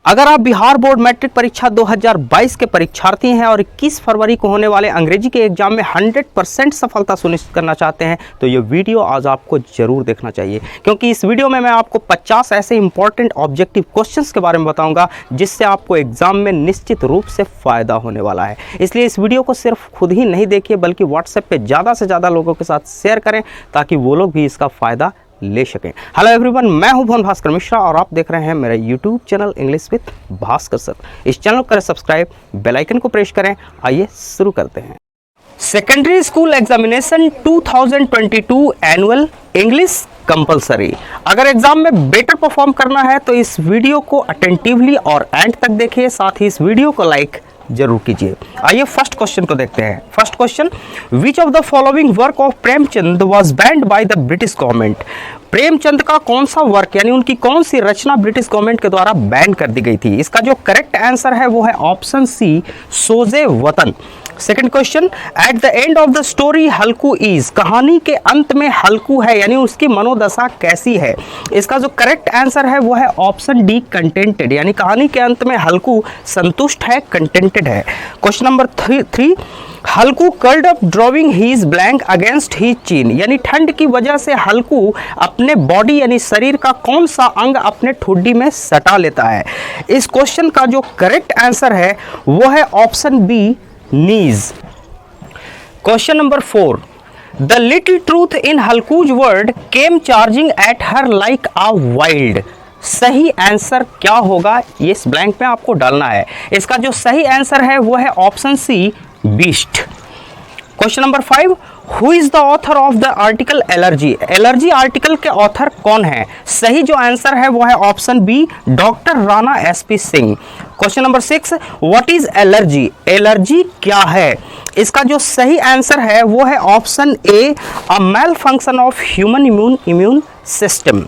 अगर आप Bihar board matric परीक्षा 2022 के परीक्षार्थी हैं और 21 फरवरी को होने वाले अंग्रेजी के एग्जाम में 100% सफलता सुनिश्चित करना चाहते हैं तो ये वीडियो आज आपको जरूर देखना चाहिए, क्योंकि इस वीडियो में मैं आपको 50 ऐसे इंपॉर्टेंट ऑब्जेक्टिव क्वेश्चंस के बारे में बताऊंगा जिससे आपको एग्जाम में निश्चित रूप से फ़ायदा होने वाला है। इसलिए इस वीडियो को सिर्फ खुद ही नहीं देखिए बल्कि व्हाट्सएप पर ज़्यादा से ज़्यादा लोगों के साथ शेयर करें ताकि वो लोग भी इसका फ़ायदा ले सकें। हेलो एवरीवन, मैं हूं भुवन भास्कर मिश्रा और आप देख रहे हैं मेरा YouTube channel English with Bhaskar sir. इस चैनल को करें सब्सक्राइब, बेल आइकन को प्रेस करें। आइए शुरू करते हैं। Secondary school examination 2022 annual English compulsory. अगर एग्जाम में बेटर परफॉर्म करना है तो इस वीडियो को अटेंटिवली और एंड तक देखिए, साथ ही इस वीडियो को लाइक जरूर कीजिए। आइए फर्स्ट क्वेश्चन को देखते हैं। First question, which of the following work of Premchand was band by the British government. Premchand का कौन सा वर्क यानी उनकी कौन सी रचना ब्रिटिश गवर्नमेंट के द्वारा बैन कर दी गई थी। इसका जो करेक्ट आंसर है वो है ऑप्शन सी, सोजे वतन। Second question, at the end of the story Halku is. कहानी के अंत में हल्कू है यानी उसकी मनोदशा कैसी है। इसका जो करेक्ट आंसर है वो है ऑप्शन डी, कंटेंटेड, यानी कहानी के अंत में हल्कू संतुष्ट है, कंटेंटेड है। Question number 3, Halku curled up drawing his blanket against his chin, यानी ठंड की वजह से हल्कू अपने बॉडी यानी शरीर का कौन सा अंग अपने ठुड्डी में सटा लेता है। इस क्वेश्चन का जो करेक्ट आंसर है वो है option B, knees. Question number 4, the little truth in Halku's word came charging at her like a wild. सही आंसर क्या होगा, ये इस ब्लैंक में आपको डालना है। इसका जो सही आंसर है वो है option C, beast. Question number 5, who is the author of the article allergy. Allergy article के ऑथर कौन है। सही जो आंसर है वो है option B, doctor Rana SP Singh. Question number 6, what is allergy. Allergy क्या है। इसका जो सही आंसर है वो है option A, a malfunction of human immune system.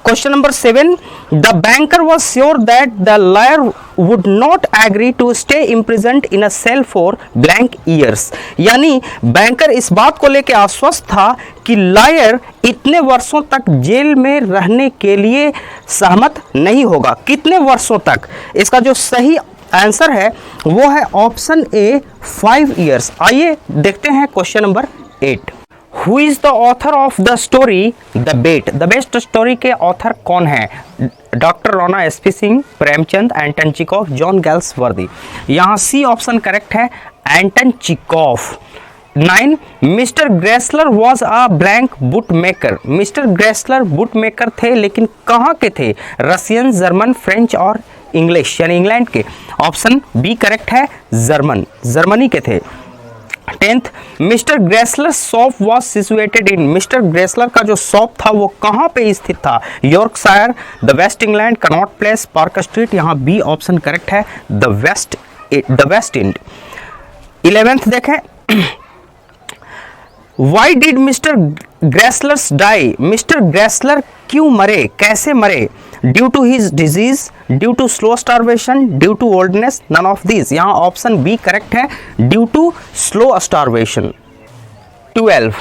Question number 7, the banker was sure that the liar would not agree to stay imprisoned in a cell for blank years, यानी banker इस बात को लेकर आश्वस्त था कि lawyer इतने वर्षों तक जेल में रहने के लिए सहमत नहीं होगा। कितने वर्षों तक। इसका जो सही आंसर है वो है ऑप्शन ए, 5 years। आइए देखते हैं question number 8, who is the author of the story the bet. The best story के ऑथर कौन है। Doctor Rana SP Singh, Premchand, Anton Chekhov, John Galsworthy. यहाँ सी ऑप्शन करेक्ट है, Anton Chekhov. 9, mister Gressler was a blank boot maker. Mister Gressler boot maker थे, लेकिन कहाँ के थे। रशियन, जर्मन, फ्रेंच और इंग्लिश यानी इंग्लैंड के। ऑप्शन बी करेक्ट है, जर्मनी के थे। 10th, mister Gressler shop was situated in. Mister Gressler का जो शॉप था वो कहाँ पे स्थित था। Yorkshire, the West England, Connaught Place, Park Street. यहाँ बी ऑप्शन करेक्ट है, द वेस्ट इंड। 11th देखें, why did mister Gressler's die. Mister Gressler क्यों मरे, कैसे मरे। Due to his disease, due to slow starvation, due to oldness, none of this. यहाँ option B correct है, due to slow starvation. 12,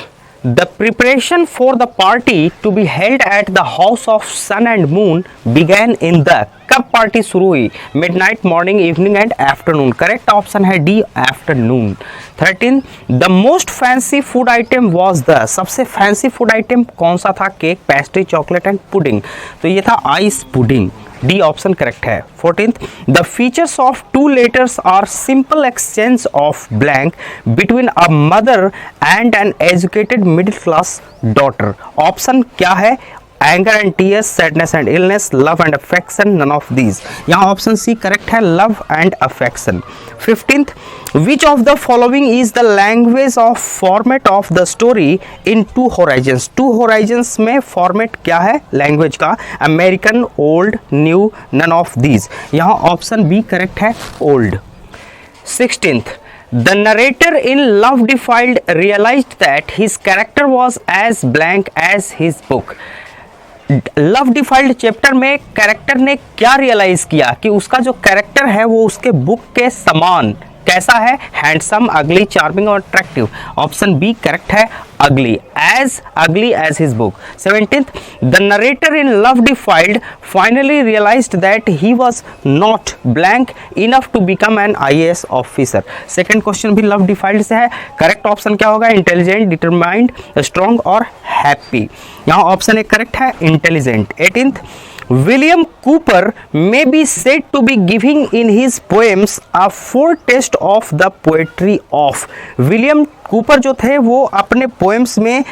the preparation for the party to be held at the house of sun and moon began in the. कब party शुरू हुई। Midnight, morning, evening and afternoon. Correct option है D, afternoon. 13, the most fancy food item was the. सबसे fancy food item कौन सा था। Cake, pastry, chocolate and pudding. तो ये था ice pudding, D option correct है। 14th, the features of 2 letters are simple exchange of blank between a mother and an educated middle class daughter. Option क्या है, anger and tears, sadness and illness, love and affection, none of these. यहाँ option C correct है, love and affection. 15th, which of the following is the language of format of the story in 2 horizons। 2 horizons में format क्या है language का। American, old, new, none of these. यहाँ option B correct है, old. 16th, the narrator in Love Defiled realized that his character was as blank as his book। Love defiled chapter में character ने क्या realise किया कि उसका जो character है वो उसके बुक के समान कैसा है? हैंडसम, अगली, चार्मिंग और अट्रैक्टिव। ऑप्शन बी करेक्ट है, ugly, as ugly as his book. 17th, the narrator in love defiled finally realized that he was not blank enough to become an IAS officer. Second question भी love defiled से है। Correct option क्या होगा? Intelligent, determined, strong और happy. यहाँ option A correct है, intelligent. 18th, William Cooper may be said to be giving in his poems a foretaste of the poetry of. William Cooper जो थे वो अपने पोएम्स में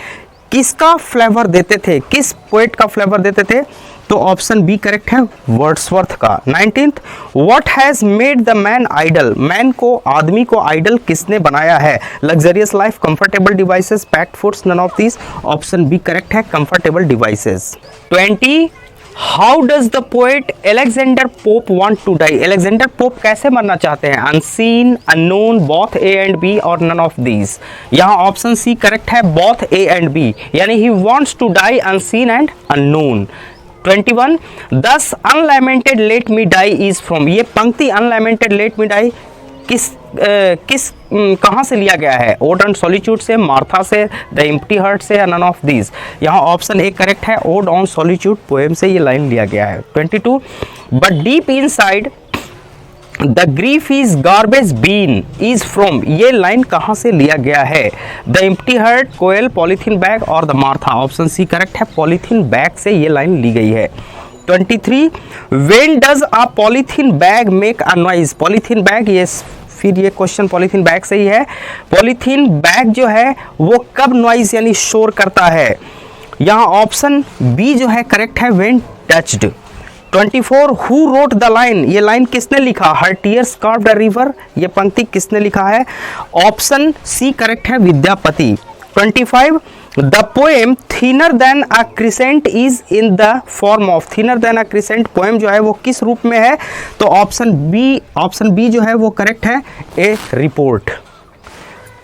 किसका फ्लेवर देते थे? किस पोएट का फ्लेवर देते थे? तो ऑप्शन बी करेक्ट है, वर्ड्सवर्थ का। 19th, what has made the man idle? Man को, आदमी को आइडल किसने बनाया है? Luxurious life, comfortable devices, packed foods, none of these. Option B correct है, comfortable devices. 20, how does the poet Alexander Pope want to die? Alexander Pope कैसे मरना चाहते हैं? Unseen, unknown, both A and B और none of these. यहाँ option C correct है, both A and B, यानी he wants to die unseen and unknown. 21, thus unlamented let me die is from. ये पंक्ति अनलैमेंटेड लेट मी डाई कहाँ से लिया गया है? ओड ऑन सॉलिट्यूड से, मार्था से, द एम्प्टी हार्ट से, नन ऑफ दीज। यहाँ ऑप्शन ए करेक्ट है, ओड ऑन सॉलिट्यूड पोएम से ये लाइन लिया गया है। 22, but deep inside the grief is garbage bin is from. ये लाइन कहाँ से लिया गया है? The empty heart, Koel, polythene bag और the Martha. Option C correct है, पॉलीथीन बैग से ये लाइन ली गई है। 23, when does a polythene bag make a noise? Polythene bag, ये फिर ये क्वेश्चन पॉलीथीन बैग से ही है। पॉलीथीन बैग जो है वो कब नॉइज यानी शोर करता है? यहाँ ऑप्शन बी जो है करेक्ट है, when touched. 24, who wrote the line? ये लाइन किसने लिखा? हर टीयर्स कार्व्ड अ रिवर, ये पंक्ति किसने लिखा है? ऑप्शन सी करेक्ट है, Vidyapati. 25, the poem thinner than a crescent is in the form of. Thinner than a crescent poem जो है वो किस रूप में है? तो ऑप्शन बी जो है वो करेक्ट है, a report.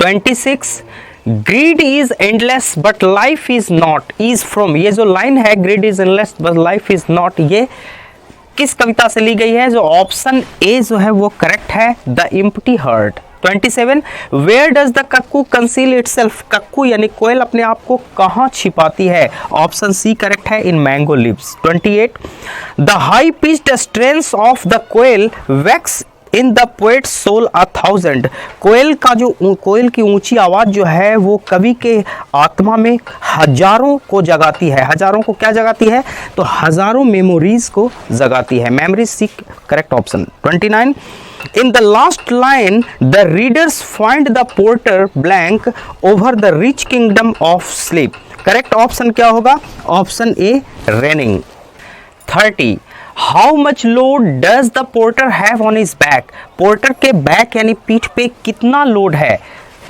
26, greed is endless but life is not is from. ये जो लाइन है, greed is endless but life is not, ये किस कविता से ली गई है? जो ऑप्शन ए जो है वो करेक्ट है, the empty heart. 27, where does the cuckoo conceal itself? Cuckoo यानी कोयल अपने आप को कहाँ छिपाती है? Option C correct in, mango मैंगो लीव्स। 28, the high pitched strains of the koel wakes in the poet soul 1000। कोयल की ऊंची आवाज जो है वो कवि के आत्मा में हजारों को जगाती है। हजारों को क्या जगाती है? तो हजारों मेमोरीज को जगाती है। Memories C correct option. 29, in the last line the readers find the porter blank over the rich kingdom of sleep। Correct option क्या होगा? Option A, raining. 30, how much load does the porter have on his back? Porter के back यानी पीठ पे कितना load है?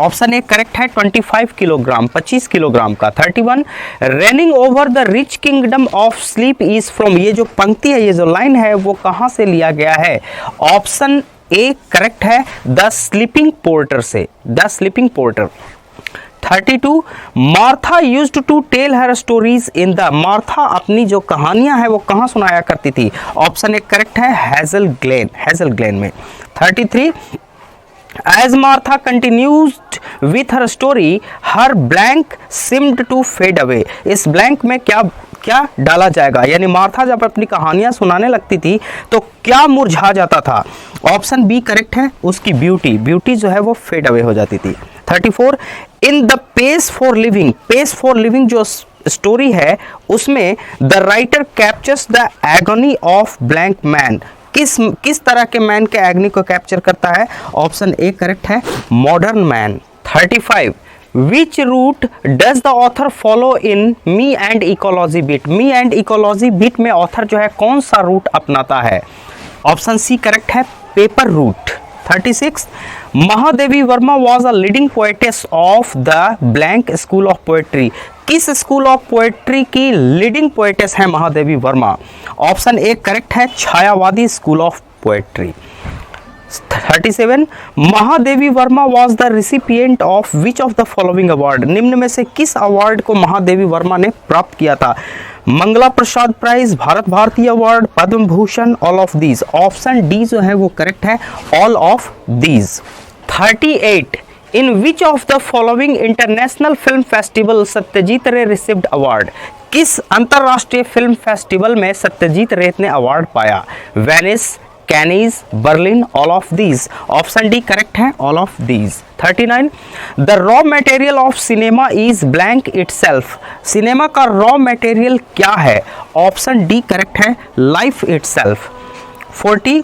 Option A correct है, 25 kilogram, 25 kilogram का। 31, running over the rich kingdom of sleep is from. ये जो पंक्ति है, ये जो लाइन है वो कहाँ से लिया गया है? ऑप्शन ए करेक्ट है, द स्लीपिंग पोर्टर से, the sleeping porter. 32, Martha used to tell her stories in the. Martha अपनी जो कहानियां हैं वो कहाँ सुनाया करती थी? ऑप्शन ए करेक्ट है, हेजल ग्लेन में। 33, as Martha continued with her story, her blank seemed to fade away। इस ब्लैंक में क्या डाला जाएगा? यानी मार्था जब अपनी कहानियां सुनाने लगती थी तो क्या मुरझा जाता था? ऑप्शन बी करेक्ट है, उसकी ब्यूटी जो है वो फेड अवे हो जाती थी। 34, in the pace for living जो स्टोरी है उसमें the writer captures the agony of blank man. किस तरह के मैन के एग्नी को कैप्चर करता है? ऑप्शन ए करेक्ट है, modern man. 35, which route does the author follow in me and ecology beat? Me and ecology beat में ऑथर जो है कौन सा रूट अपनाता है? ऑप्शन सी करेक्ट है, paper route. 36, Mahadevi Varma was a leading poetess of the blank school of poetry. किस school of poetry की लीडिंग पोएटेस है Mahadevi Varma? Option A correct है, Chhayavadi school of poetry. 37, Mahadevi Varma was the recipient of which of the following award? निम्न में से किस award को महादेवी वर्मा ने प्राप्त किया था? Mangala Prasad prize, Bharat Bharati award, Padma Bhushan, all of these. Option D जो है वो करेक्ट है, all of these. 38 in which of the following international film festival Satyajit Ray received award? किस अंतरराष्ट्रीय फिल्म फेस्टिवल में सत्यजीत रे ने अवार्ड पाया? Venice, Cannes, Berlin, all of these. Option D correct है, all of these. 39 the raw material of cinema is blank itself. Cinema का raw material क्या है? ऑप्शन डी करेक्ट है, life itself. 40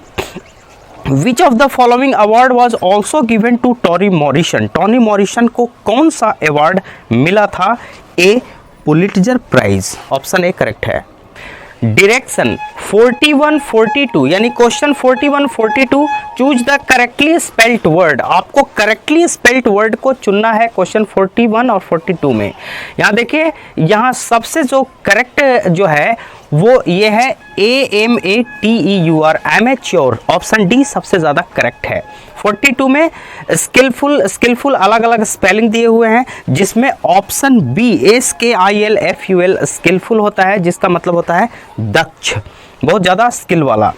which of the following award was also given to Toni Morrison? Toni Morrison को कौन सा award मिला था? A Pulitzer prize. Option A correct है। डायरेक्शन 41-42 यानी question 41-42 choose the correctly spelled word. आपको correctly spelled word को चुनना है क्वेश्चन 41 और 42 में। यहाँ देखिए, यहाँ सबसे जो करेक्ट जो है वो ये है AMATEUR, एमेच्योर। ऑप्शन डी सबसे ज़्यादा करेक्ट है। 42 में स्किलफुल अलग अलग स्पेलिंग दिए हुए हैं, जिसमें ऑप्शन बी SKILFUL स्किलफुल होता है, जिसका मतलब होता है दक्ष, बहुत ज़्यादा स्किल वाला।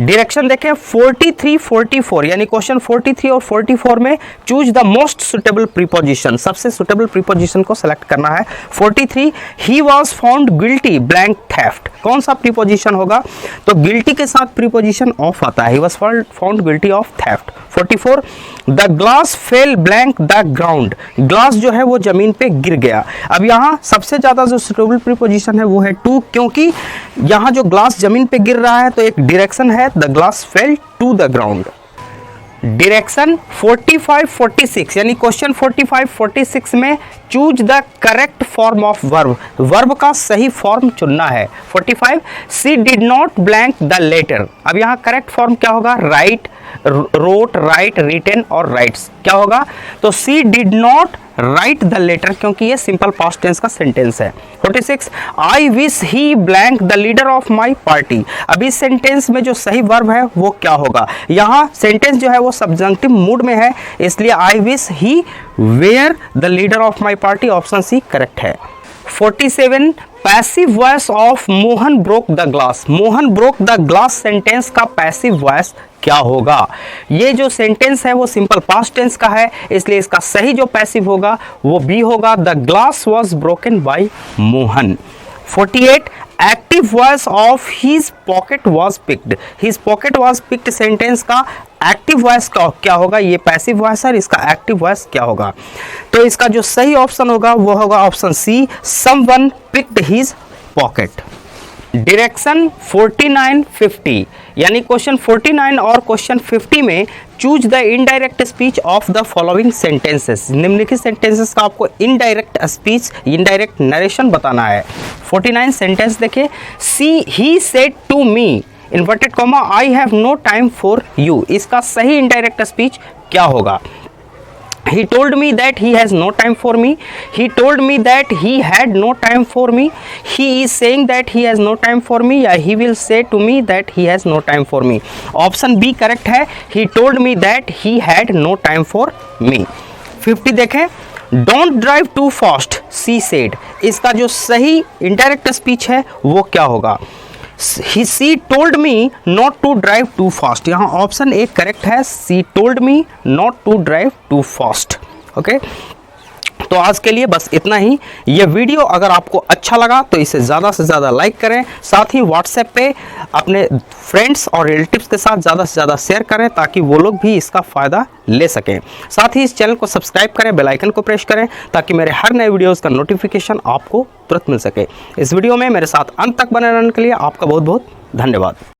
डायरेक्शन देखें 43-44 यानी क्वेश्चन 43 और 44 में choose the most suitable preposition, सबसे सुटेबल प्रीपोजिशन को सेलेक्ट करना है। 43 he was found guilty blank theft, कौन सा प्रीपोजिशन होगा? तो गिल्टी के साथ प्रीपोजिशन ऑफ आता है, he was found guilty of theft. 44 the glass fail blank the ground, glass जो है वो जमीन पे गिर गया। अब यहाँ सबसे ज़्यादा जो सुटेबल प्रीपोजिशन है वो है टू, क्योंकि यहाँ जो ग्लास जमीन पे गिर रहा है तो एक डायरेक्शन है the glass fell to the ground. Direction 45-46 यानी क्वेश्चन 45-46 में choose the correct form of verb, verb का सही फॉर्म चुनना है। 45 she did not blank the letter. अब यहाँ करेक्ट फॉर्म क्या होगा? राइट, रोट, राइट, रिटन और राइट्स क्या होगा? तो she did not write the letter, क्योंकि ये सिंपल पास्ट टेंस का सेंटेंस है। 46 I wish he blank the leader of my party. अभी सेंटेंस में जो सही वर्ब है वो क्या होगा? यहाँ सेंटेंस जो है वो सब्जेक्टिव मूड में है, इसलिए I wish he were the leader of my party. Option C correct है। 47 passive voice of Mohan broke the glass. Mohan broke the glass sentence का पैसिव वॉइस क्या होगा? ये जो सेंटेंस है वो सिंपल पास्ट टेंस का है, इसलिए इसका सही जो पैसिव होगा वो बी होगा, the glass was broken by Mohan. 48 active voice of his pocket was picked. His pocket was picked sentence का एक्टिव वॉइस क्या होगा? ये पैसिव वॉइस है, इसका एक्टिव वॉइस क्या होगा? तो इसका जो सही ऑप्शन होगा वो होगा option C, someone picked his pocket. Direction 49-50 यानी क्वेश्चन 49 और क्वेश्चन 50 में choose the indirect speech of the following sentences. निम्नलिखित सेंटेंसेस का आपको इनडायरेक्ट स्पीच, इनडायरेक्ट नरेशन बताना है। 49 सेंटेंस देखिए, see he said to me inverted comma I have no time for you. इसका सही इनडायरेक्ट स्पीच क्या होगा? He told me that he has no time for me. He told me that he had no time for me. He is saying that he has no time for me. या he will say to me that he has no time for me. Option B correct है, he told me that he had no time for me. 50 देखें, Don't drive too fast, she said. इसका जो सही indirect speech है वो क्या होगा? She told me not to drive too fast. यहाँ ऑप्शन ए करेक्ट है, she told me not to drive too fast. Okay तो आज के लिए बस इतना ही। ये वीडियो अगर आपको अच्छा लगा तो इसे ज़्यादा से ज़्यादा लाइक करें, साथ ही व्हाट्सएप पे अपने फ्रेंड्स और रिलेटिव्स के साथ ज़्यादा से ज़्यादा शेयर करें ताकि वो लोग भी इसका फ़ायदा ले सकें। साथ ही इस चैनल को सब्सक्राइब करें, बेल आइकन को प्रेस करें ताकि मेरे हर नए वीडियोज़ का नोटिफिकेशन आपको तुरंत मिल सके। इस वीडियो में मेरे साथ अंत तक बने रहने के लिए आपका बहुत बहुत धन्यवाद।